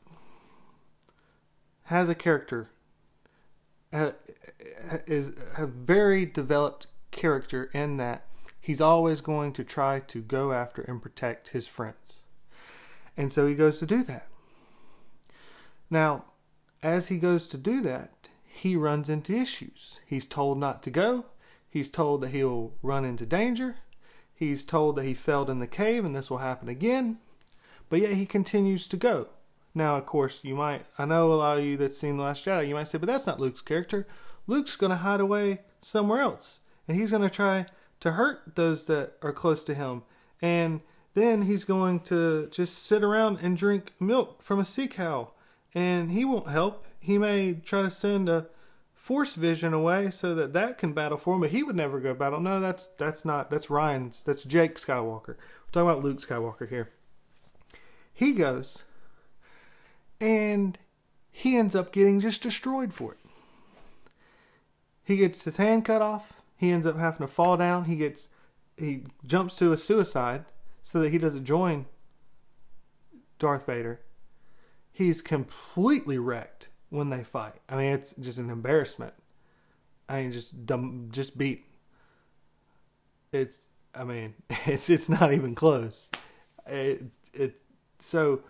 has a character, is a very developed character in that he's always going to try to go after and protect his friends. And so he goes to do that. Now, as he goes to do that, he runs into issues. He's told not to go. He's told that he'll run into danger. He's told that he failed in the cave and this will happen again. But yet he continues to go. Now, of course, I know a lot of you that's seen The Last Jedi, you might say, but that's not Luke's character. Luke's going to hide away somewhere else. and he's going to try to hurt those that are close to him. And then he's going to just sit around and drink milk from a sea cow, and he won't help. He may try to send a Force vision away so that can battle for him, but he would never go battle. No, that's Jake Skywalker. We're talking about Luke Skywalker here. He goes, and he ends up getting just destroyed for it. He gets his hand cut off. He ends up having to fall down. He jumps to a suicide so that he doesn't join Darth Vader. He's completely wrecked when they fight. I mean, it's just an embarrassment. I mean, just beat. It's not even close. So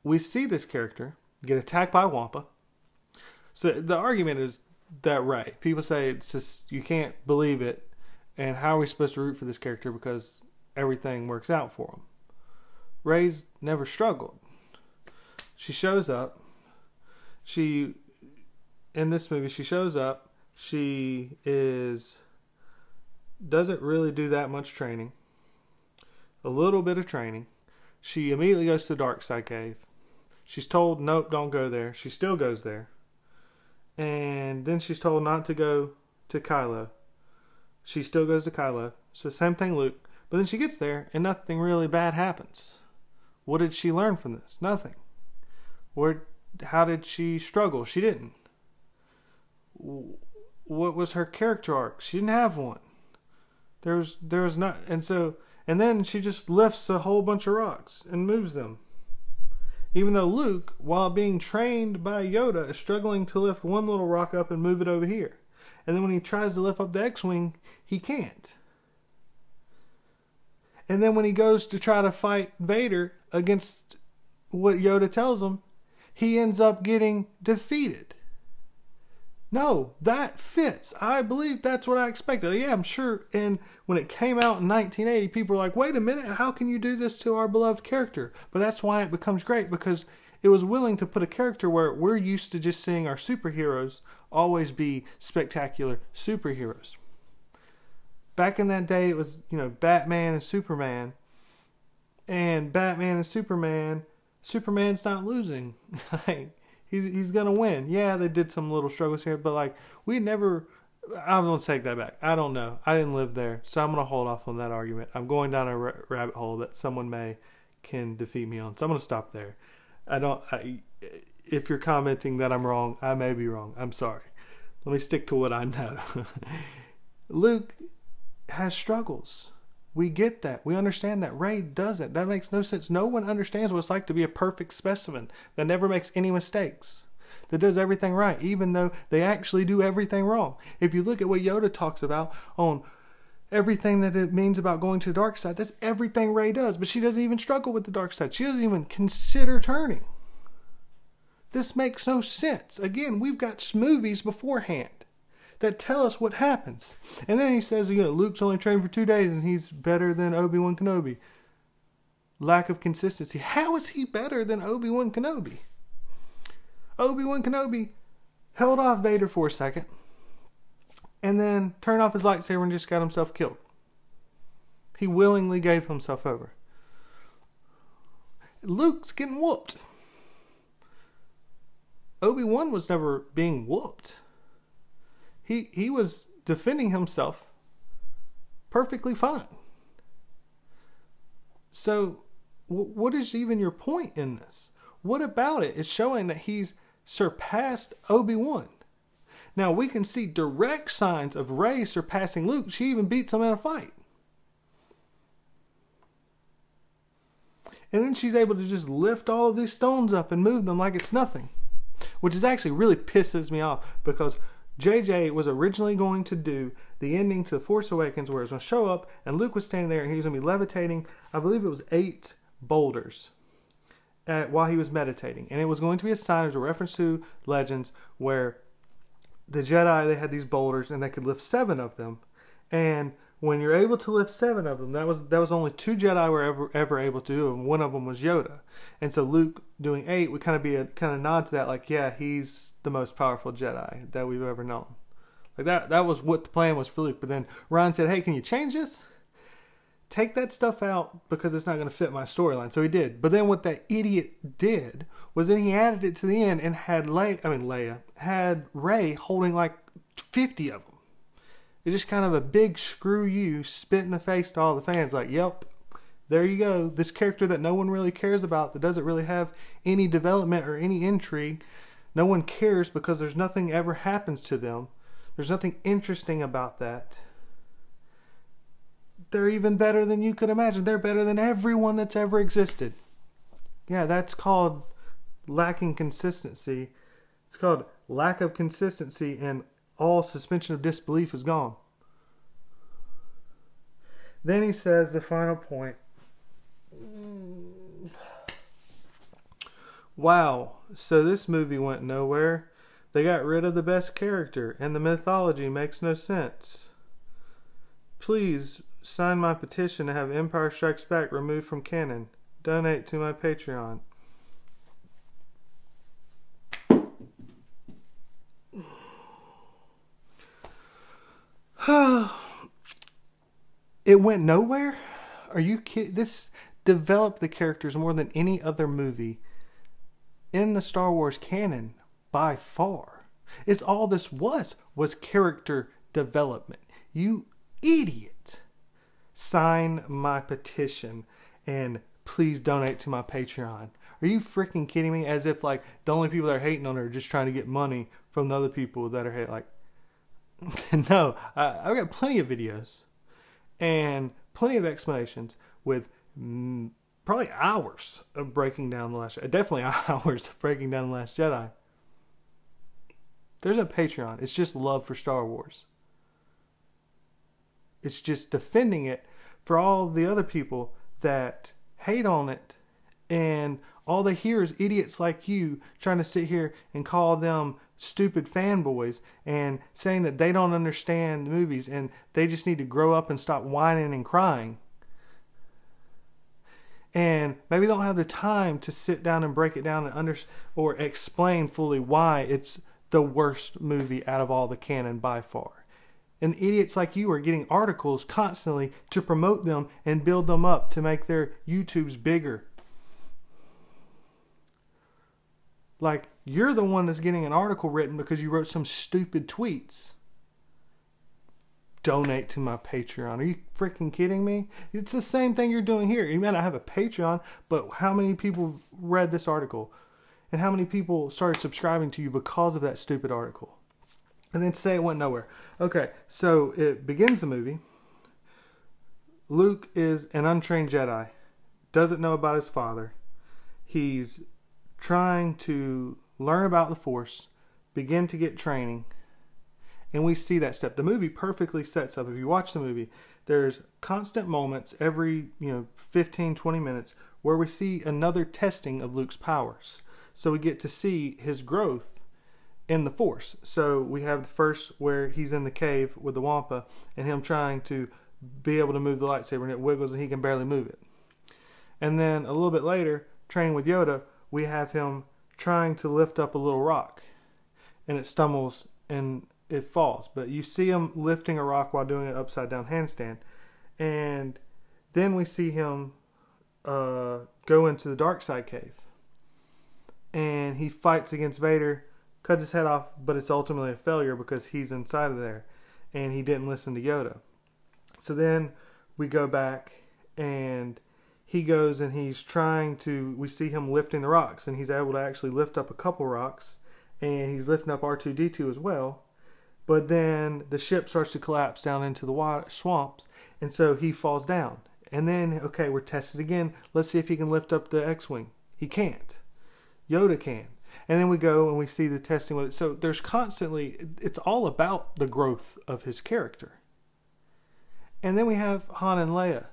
we see this character get attacked by Wampa. So the argument is that Rey. People say it's just, you can't believe it, and how are we supposed to root for this character because everything works out for him? Rey's never struggled. She shows up. In this movie, she shows up. She doesn't really do that much training. A little bit of training. She immediately goes to the Dorkside cave. She's told, nope, don't go there. She still goes there. And then she's told not to go to Kylo. She still goes to Kylo. So same thing, Luke. But then she gets there and nothing really bad happens. What did she learn from this? Nothing. How did she struggle? She didn't. What was her character arc? She didn't have one. There was not, and then she just lifts a whole bunch of rocks and moves them. Even though Luke, while being trained by Yoda, is struggling to lift one little rock up and move it over here. And then when he tries to lift up the X-Wing, he can't. And then when he goes to try to fight Vader against what Yoda tells him, he ends up getting defeated. No, that fits. I believe that's what I expected. Yeah, I'm sure. And when it came out in 1980, people were like, wait a minute, how can you do this to our beloved character? But that's why it becomes great, because it was willing to put a character where we're used to just seeing our superheroes always be spectacular superheroes. Back in that day, it was, Batman and Superman. And Batman and Superman's not losing. He's going to win. Yeah, they did some little struggles here, but I'm going to take that back. I don't know. I didn't live there, so I'm going to hold off on that argument. I'm going down a rabbit hole that someone can defeat me on, so I'm going to stop there. If you're commenting that I'm wrong, I may be wrong. I'm sorry. Let me stick to what I know. Luke has struggles. We get that. We understand that. Rey doesn't. That makes no sense. No one understands what it's like to be a perfect specimen that never makes any mistakes, that does everything right, even though they actually do everything wrong. If you look at what Yoda talks about on everything that it means about going to the dark side, that's everything Rey does, but she doesn't even struggle with the dark side. She doesn't even consider turning. This makes no sense. Again, we've got movies beforehand that tell us what happens. And then he says, Luke's only trained for 2 days and he's better than Obi-Wan Kenobi. Lack of consistency. How is he better than Obi-Wan Kenobi? Obi-Wan Kenobi held off Vader for a second and then turned off his lightsaber and just got himself killed. He willingly gave himself over. Luke's getting whooped. Obi-Wan was never being whooped. He was defending himself perfectly fine. So, what is even your point in this? What about it is showing that he's surpassed Obi-Wan? Now, we can see direct signs of Rey surpassing Luke. She even beats him in a fight. And then she's able to just lift all of these stones up and move them like it's nothing. Which is actually really pisses me off, because JJ was originally going to do the ending to The Force Awakens where it was going to show up and Luke was standing there and he was going to be levitating, I believe it was 8 boulders while he was meditating. And it was going to be a sign, it was a reference to Legends, where the Jedi, they had these boulders and they could lift 7 of them. And when you're able to lift 7 of them, that was only 2 Jedi were ever able to do, and one of them was Yoda. And so Luke doing 8 would kind of be a nod to that, like, yeah, he's the most powerful Jedi that we've ever known. Like that was what the plan was for Luke. But then Ryan said, hey, can you change this? Take that stuff out because it's not going to fit my storyline. So he did. But then what that idiot did was then he added it to the end and had Leia had Rey holding like 50 of them. It's just kind of a big screw you, spit in the face to all the fans. Like, yep, there you go. This character that no one really cares about, that doesn't really have any development or any intrigue. No one cares because there's nothing ever happens to them. There's nothing interesting about that. They're even better than you could imagine. They're better than everyone that's ever existed. Yeah, that's called lacking consistency. It's called lack of consistency, and all suspension of disbelief is gone. Then he says the final point. Wow, so this movie went nowhere. They got rid of the best character, and the mythology makes no sense. Please sign my petition to have Empire Strikes Back removed from canon. Donate to my Patreon. It went nowhere? Are you kidding? This developed the characters more than any other movie in the Star Wars canon by far. It's all this was character development. You idiot. Sign my petition and please donate to my Patreon. Are you freaking kidding me? As if like the only people that are hating on her are just trying to get money from the other people that are hating. Like, no, I've got plenty of videos and plenty of explanations with probably hours of breaking down the Last Jedi. Definitely hours of breaking down the Last Jedi. There's a Patreon. It's just love for Star Wars. It's just defending it for all the other people that hate on it, and all they hear is idiots like you trying to sit here and call them stupid fanboys and saying that they don't understand movies and they just need to grow up and stop whining and crying. And maybe they don't have the time to sit down and break it down and or explain fully why it's the worst movie out of all the canon by far. And idiots like you are getting articles constantly to promote them and build them up to make their YouTubes bigger. Like, you're the one that's getting an article written because you wrote some stupid tweets. Donate to my Patreon. Are you freaking kidding me? It's the same thing you're doing here. You may not have a Patreon, but how many people read this article? And how many people started subscribing to you because of that stupid article? And then say it went nowhere. Okay, so it begins the movie. Luke is an untrained Jedi. Doesn't know about his father. He's trying to learn about the Force. Begin to get training. And we see that step. The movie perfectly sets up. If you watch the movie, there's constant moments every 15, 20 minutes where we see another testing of Luke's powers. So we get to see his growth in the Force. So we have the first where he's in the cave with the Wampa and him trying to be able to move the lightsaber, and it wiggles and he can barely move it. And then a little bit later, training with Yoda, we have him trying to lift up a little rock, and it stumbles and it falls. But you see him lifting a rock while doing an upside down handstand. And then we see him go into the dark side cave. And he fights against Vader, cuts his head off, but it's ultimately a failure because he's inside of there. And he didn't listen to Yoda. So then we go back and he goes and he's we see him lifting the rocks, and he's able to actually lift up a couple rocks, and he's lifting up R2-D2 as well. But then the ship starts to collapse down into the water, swamps, and so he falls down. And then, okay, we're tested again. Let's see if he can lift up the X-Wing. He can't. Yoda can. And then we go and we see the testing with it. So there's constantly, it's all about the growth of his character. And then we have Han and Leia,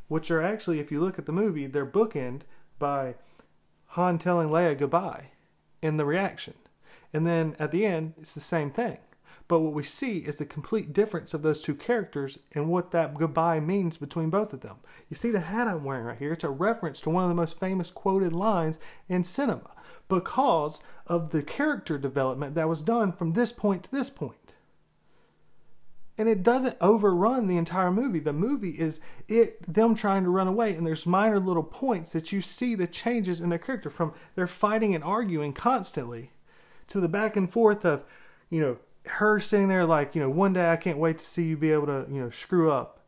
which are actually, if you look at the movie, they're bookend by Han telling Leia goodbye in the reaction. And then at the end, it's the same thing. But what we see is the complete difference of those two characters and what that goodbye means between both of them. You see the hat I'm wearing right here? It's a reference to one of the most famous quoted lines in cinema because of the character development that was done from this point to this point. And it doesn't overrun the entire movie. The movie is them trying to run away, and there's minor little points that you see the changes in their character, from they're fighting and arguing constantly to the back and forth of, her sitting there like, one day I can't wait to see you be able to, screw up.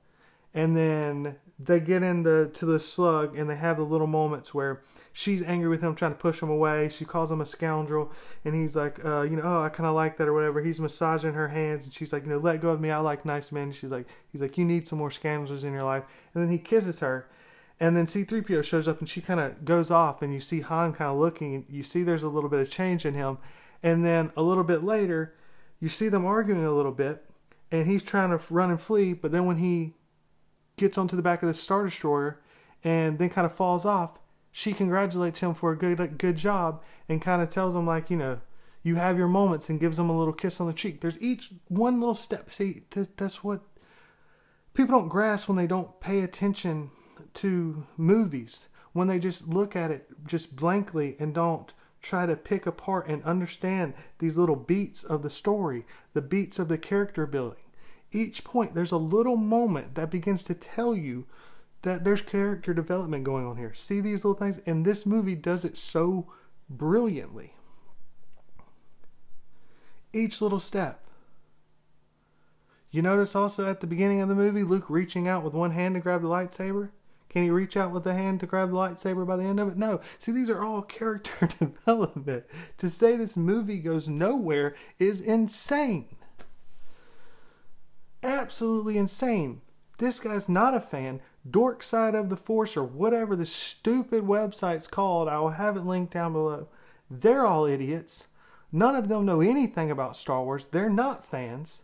And then they get into the slug, and they have the little moments where she's angry with him, trying to push him away. She calls him a scoundrel, and he's like, oh, I kind of like that or whatever. He's massaging her hands, and she's like, let go of me. I like nice men. He's like, you need some more scoundrels in your life. And then he kisses her, and then C-3PO shows up, and she kind of goes off, and you see Han kind of looking, and you see there's a little bit of change in him. And then a little bit later, you see them arguing a little bit, and he's trying to run and flee, but then when he gets onto the back of the Star Destroyer and then kind of falls off, she congratulates him for a good job, and kind of tells him, like, you have your moments, and gives him a little kiss on the cheek. There's each one little step. See, that's what people don't grasp when they don't pay attention to movies, when they just look at it just blankly and don't try to pick apart and understand these little beats of the story, the beats of the character building. Each point, there's a little moment that begins to tell you that there's character development going on here. See these little things? And this movie does it so brilliantly. Each little step. You notice also at the beginning of the movie, Luke reaching out with one hand to grab the lightsaber? Can he reach out with the hand to grab the lightsaber by the end of it? No. See, these are all character development. To say this movie goes nowhere is insane. Absolutely insane. This guy's not a fan. Dorksideoftheforce, or whatever the stupid website's called, I will have it linked down below. They're all idiots. None of them know anything about Star Wars. They're not fans.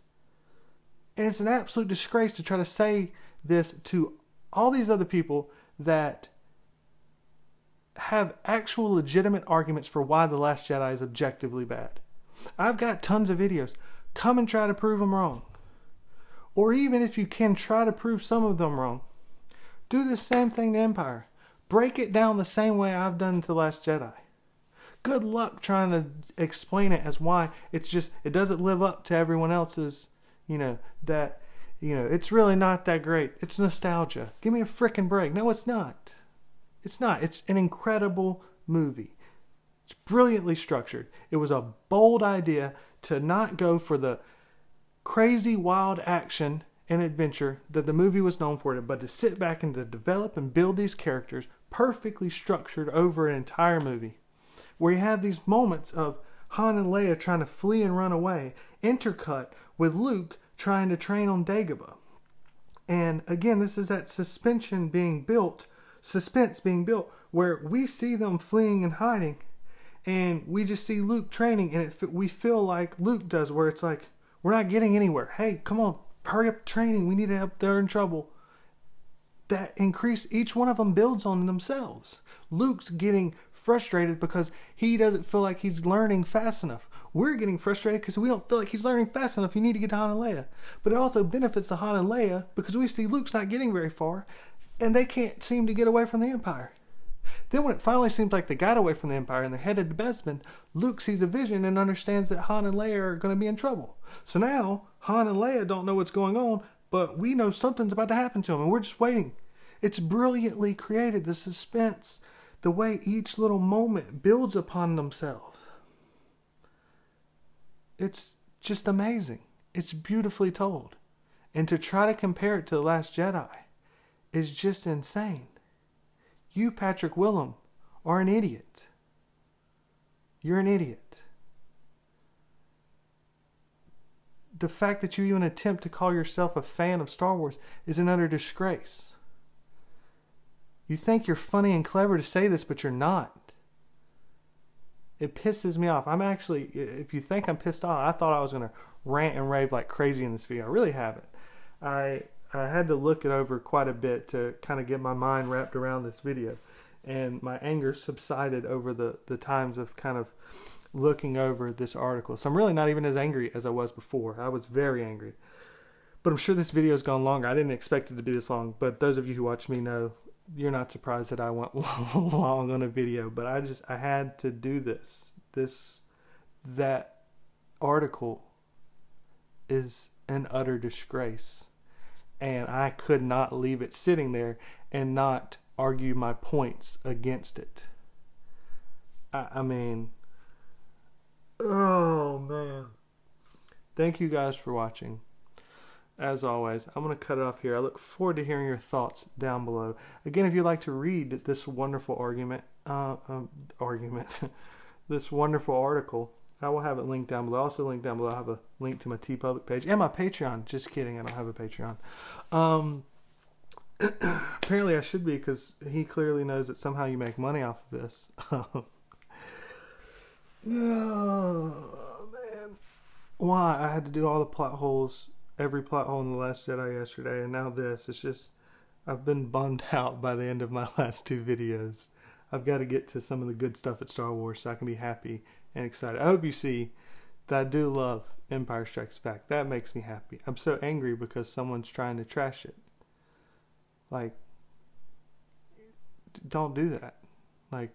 And it's an absolute disgrace to try to say this to all these other people that have actual legitimate arguments for why The Last Jedi is objectively bad. I've got tons of videos. Come and try to prove them wrong. Or even if you can try to prove some of them wrong, do the same thing to Empire. Break it down the same way I've done to The Last Jedi. Good luck trying to explain it as why it doesn't live up to everyone else's, it's really not that great. It's nostalgia. Give me a frickin' break. No, it's not. It's not. It's an incredible movie. It's brilliantly structured. It was a bold idea to not go for the crazy wild action and adventure that the movie was known for, but to sit back and to develop and build these characters perfectly structured over an entire movie, where you have these moments of Han and Leia trying to flee and run away, intercut with Luke trying to train on Dagobah. And again, this is that suspense being built, where we see them fleeing and hiding, and we just see Luke training, and we feel like Luke does, where it's like, we're not getting anywhere. Hey, come on, hurry up training. We need to help. They're in trouble. That increase, each one of them builds on themselves. Luke's getting frustrated because he doesn't feel like he's learning fast enough. We're getting frustrated because we don't feel like he's learning fast enough. You need to get to Han and Leia. But it also benefits the Han and Leia because we see Luke's not getting very far, and they can't seem to get away from the Empire. Then when it finally seems like they got away from the Empire and they're headed to Bespin, Luke sees a vision and understands that Han and Leia are going to be in trouble. So now, Han and Leia don't know what's going on, but we know something's about to happen to them, and we're just waiting. It's brilliantly created, the suspense, the way each little moment builds upon themselves. It's just amazing. It's beautifully told. And to try to compare it to The Last Jedi is just insane. You, Patrick Willems, are an idiot. You're an idiot. The fact that you even attempt to call yourself a fan of Star Wars is an utter disgrace. You think you're funny and clever to say this, but you're not. It pisses me off. I'm actually, if you think I'm pissed off, I thought I was going to rant and rave like crazy in this video. I really haven't. I had to look it over quite a bit to kind of get my mind wrapped around this video. And my anger subsided over the times of kind of looking over this article. So I'm really not even as angry as I was before. I was very angry. But I'm sure this video has gone longer. I didn't expect it to be this long. But those of you who watch me know, you're not surprised that I went long on a video. But I had to do this. That article is an utter disgrace. And I could not leave it sitting there and not argue my points against it. I mean, oh man. Thank you guys for watching. As always, I'm going to cut it off here. I look forward to hearing your thoughts down below. Again, if you'd like to read this wonderful this wonderful article, I will have it linked down below. Also linked down below, I have a link to my TeePublic page and my Patreon. Just kidding, I don't have a Patreon. Apparently I should be, because he clearly knows that somehow you make money off of this. Oh, man. Why? I had to do all the plot holes, every plot hole in The Last Jedi yesterday, and now this. It's just, I've been bummed out by the end of my last 2 videos. I've got to get to some of the good stuff at Star Wars so I can be happy and excited. I hope you see that I do love Empire Strikes Back. That makes me happy. I'm so angry because someone's trying to trash it. Like, don't do that. Like,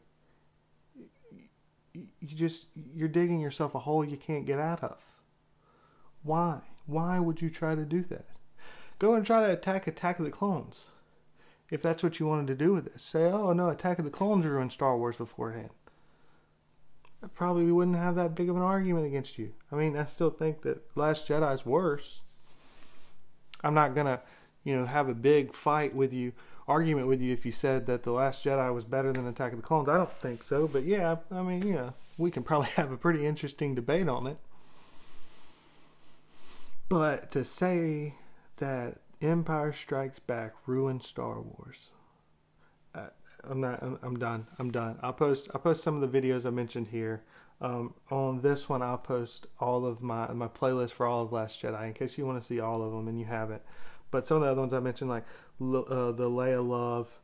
you're digging yourself a hole you can't get out of. Why? Why would you try to do that? Go and try to Attack of the Clones. If that's what you wanted to do with this. Say, oh no, Attack of the Clones ruined Star Wars beforehand. I probably wouldn't have that big of an argument against you. I mean, I still think that Last Jedi is worse. I'm not going to, have a big fight with you, argument with you if you said that The Last Jedi was better than Attack of the Clones. I don't think so. But yeah, I mean, we can probably have a pretty interesting debate on it. But to say that Empire Strikes Back ruined Star Wars, I'm done. I'll post some of the videos I mentioned here. On this one, I'll post all of my playlist for all of Last Jedi in case you want to see all of them and you haven't. But some of the other ones I mentioned, like the Leia love.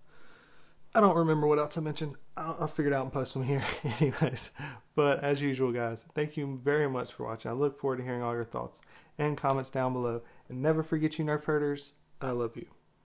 I don't remember what else I mentioned. I'll figure it out and post them here anyways. But as usual, guys, thank you very much for watching. I look forward to hearing all your thoughts and comments down below. And never forget, you nerf herders, I love you.